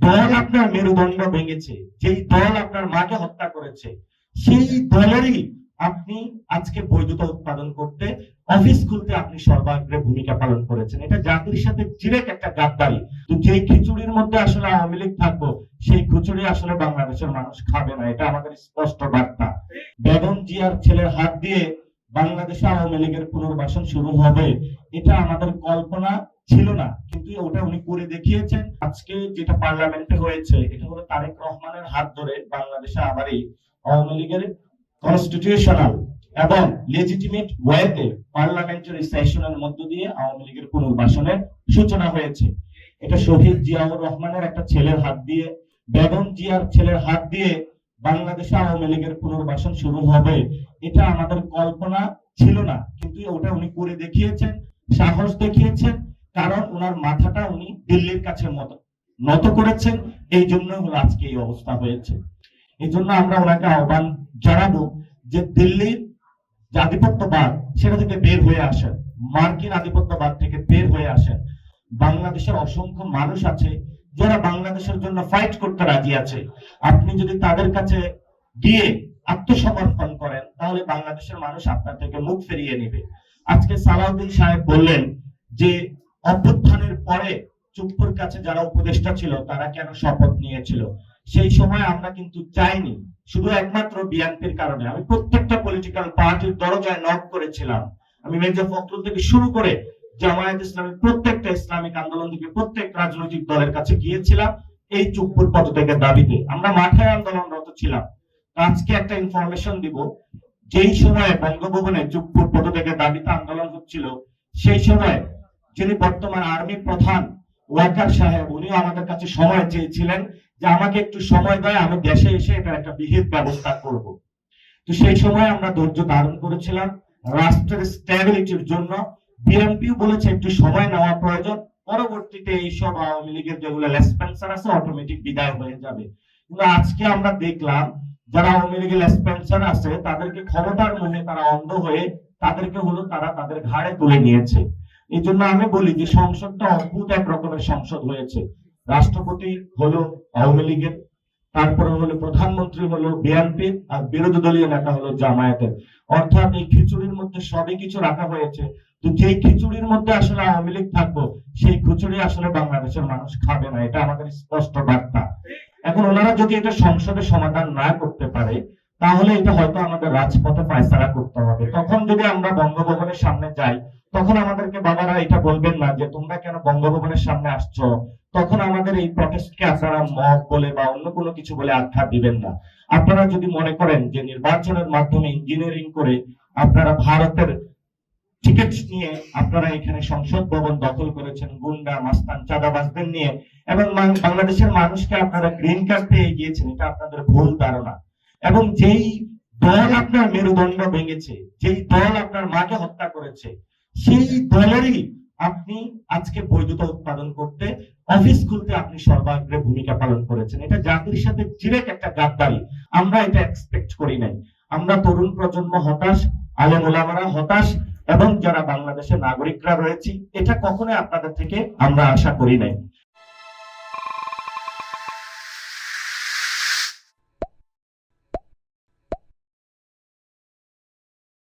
দল আপনার মেরুদণ্ড ভেঙেছে, যেই দল আপনার মাকে হত্যা করেছে, সেই দলেরই আপনি আজকে বৈধতা উৎপাদন করতে অফিস খুলতে আপনি সর্বাগ্রে ভূমিকা পালন করেছেন। এটা জাতির সাথে ডিরেক্ট একটা গাদ্দারি। তো যেই খিচুড়ির মধ্যে আসলে আওয়ামী লীগ থাকবো, সেই খিচুড়ি আসলে বাংলাদেশের মানুষ খাবে না, এটা আমাদের স্পষ্ট বার্তা। বেগম জিয়ার ছেলের হাত দিয়ে বাংলাদেশে আওয়ামী লীগের পুনর্বাসন শুরু হবে, এটা আমাদের কল্পনা ছিল না, কিন্তু ওটা উনি করে দেখিয়েছেন। আজকে যেটা পার্লামেন্টে হয়েছে, এটা হলো তারেক রহমানের হাত ধরে বাংলাদেশে আবারই আওয়ামী লীগের কনস্টিটিউশনাল এবং লেজিটিমেট ওয়েতে পার্লামেন্টারি সেশনের মধ্য দিয়ে আওয়ামী লীগের পুনর্বাসনের সূচনা হয়েছে। এটা শহীদ জিয়াউর রহমানের একটা ছেলের হাত দিয়ে, বেগম জিয়ার ছেলের হাত দিয়ে বাংলাদেশে আওয়ামী লীগের পুনর্বাসন শুরু হবে, এটা আমাদের কল্পনা ছিল না, কিন্তু ওটা উনি করে দেখিয়েছেন, সাহস দেখিয়েছেন। কারণ ওনার মাথাটা উনি দিল্লির কাছে নত করেছেন, এই জন্য হলো আজকে এই অবস্থা হয়েছে। এই জন্য আমরা ওনাকে আহ্বান জানাবো যে দিল্লির যে আধিপত্যবাদ, সেটা থেকে বের হয়ে আসেন, মার্কিন আধিপত্যবাদ থেকে বের হয়ে আসেন। বাংলাদেশের অসংখ্য মানুষ আছে যারা বাংলাদেশের জন্য ফাইট করতে রাজি আছে। আপনি যদি তাদের কাছে গিয়ে আত্মসমর্পণ করেন, তাহলে বাংলাদেশের মানুষ আপনার থেকে মুখ ফিরিয়ে নেবে। আজকে সালাউদ্দিন সাহেব বললেন যে অভ্যুত্থানের পরে চুপ্পুর কাছে যারা উপদেষ্টা ছিল তারা কেন শপথ নিয়েছিল। সেই সময় আমরা কিন্তু চাইনি, শুধু একমাত্র বিএনপির কারণে। আমি প্রত্যেকটা পলিটিক্যাল পার্টির দরজায় নক করেছিলাম। আমি মির্জা ফখরুল থেকে শুরু করে জামায়াত ইসলামী, প্রত্যেকটা ইসলামিক আন্দোলন থেকে প্রত্যেক রাজনৈতিক দলের কাছে গিয়েছিলাম এই চুপ্পুর পদত্যাগের দাবিতে। আমরা মাঠে আন্দোলনরত ছিলাম। আজকে একটা ইনফরমেশন দিব, যেই সময় বঙ্গভবনে চুপ্পুর পদত্যাগের দাবিতে আন্দোলন হচ্ছিল, সেই সময় যিনি বর্তমান আর্মি প্রধান ওয়াকার সাহেব, উনিও আমাদের কাছে সময় চেয়েছিলেন যে আমাকে একটু সময় দেয়, আমি দেশে এসে এটার একটা বিহিত ব্যবস্থা করব। তো সেই সময় আমরা ধৈর্য ধারণ করেছিলাম রাষ্ট্রের স্ট্যাবিলিটির জন্য। বিএনপিও বলেছে একটু সময় নেওয়া প্রয়োজন, পরবর্তীতে এইসব আওয়ামী লীগের যেগুলো লেসপেন্সার আছে অটোমেটিক বিদায় হয়ে যাবে। কিন্তু আজকে আমরা দেখলাম যারা আওয়ামী লীগের লেসপেন্সার আছে তাদেরকে ক্ষমতার মোহে তারা অন্ধ হয়ে তাদেরকে হলো তারা তাদের ঘাড়ে তুলে নিয়েছে। এই জন্য আমি বলি যে সংসদটা অদ্ভুত এক রকমের সংসদ হয়েছে। রাষ্ট্রপতি হলো আওয়ামী লীগের, তারপরে হলো প্রধানমন্ত্রী হলো বিএনপির, আর বিরোধী দলীয় নেতা হলো জামায়াতের। অর্থাৎ এই খিচুড়ির মধ্যে সবই কিছু রাখা হয়েছে। তো যেই খিচুড়ির মধ্যে আসলে আওয়ামী লীগ থাকবো, সেই খিচুড়ি আসলে বাংলাদেশের মানুষ খাবে না, এটা আমাদের স্পষ্ট বার্তা। এখন ওনারা যদি এটা সংসদে সমাধান না করতে পারে, তাহলে এটা হয়তো আমাদের রাজপথে ফয়সালা করতে হবে। তখন যদি আমরা বঙ্গভবনের সামনে যাই, তখন আমাদেরকে বাবারা এটা বলবেন না যে তোমরা কেন বঙ্গভবনের সামনে আসছো। তখন আমাদের এই প্রটেস্টকে আপনারা মব বলে বা অন্য কোনো কিছু বলে আখ্যা দিবেন না। আপনারা যদি মনে করেন যে নির্বাচনের মাধ্যমে ইঞ্জিনিয়ারিং করে আপনারা ভারতের টিকিট নিয়ে আপনারা এখানে সংসদ ভবন দখল করেছেন গুন্ডা মাস্তান চাঁদাবাজদের নিয়ে, এবং বাংলাদেশের মানুষকে আপনারা গ্রিন কার্ড পেয়ে গিয়েছেন, এটা আপনাদের ভুল ধারণা। এবং যেই দল আপনার মেরুদণ্ড ভেঙেছে, যেই দল আপনার মাকে হত্যা করেছে, সেই দলেরই আপনি আজকে বৈধতা উৎপাদন করতে অফিস খুলতে আপনি সর্বাগ্রে ভূমিকা পালন করেছেন। এটা জাতির সাথে ডিরেক্ট একটা গাদ্দারি। আমরা এটা এক্সপেক্ট করি নাই। আমরা তরুণ প্রজন্ম হতাশ, আলেম ওলামারা হতাশ, এবং যারা বাংলাদেশের নাগরিকরা রয়েছি, এটা কখনোই আপনাদের থেকে আমরা আশা করি নাই।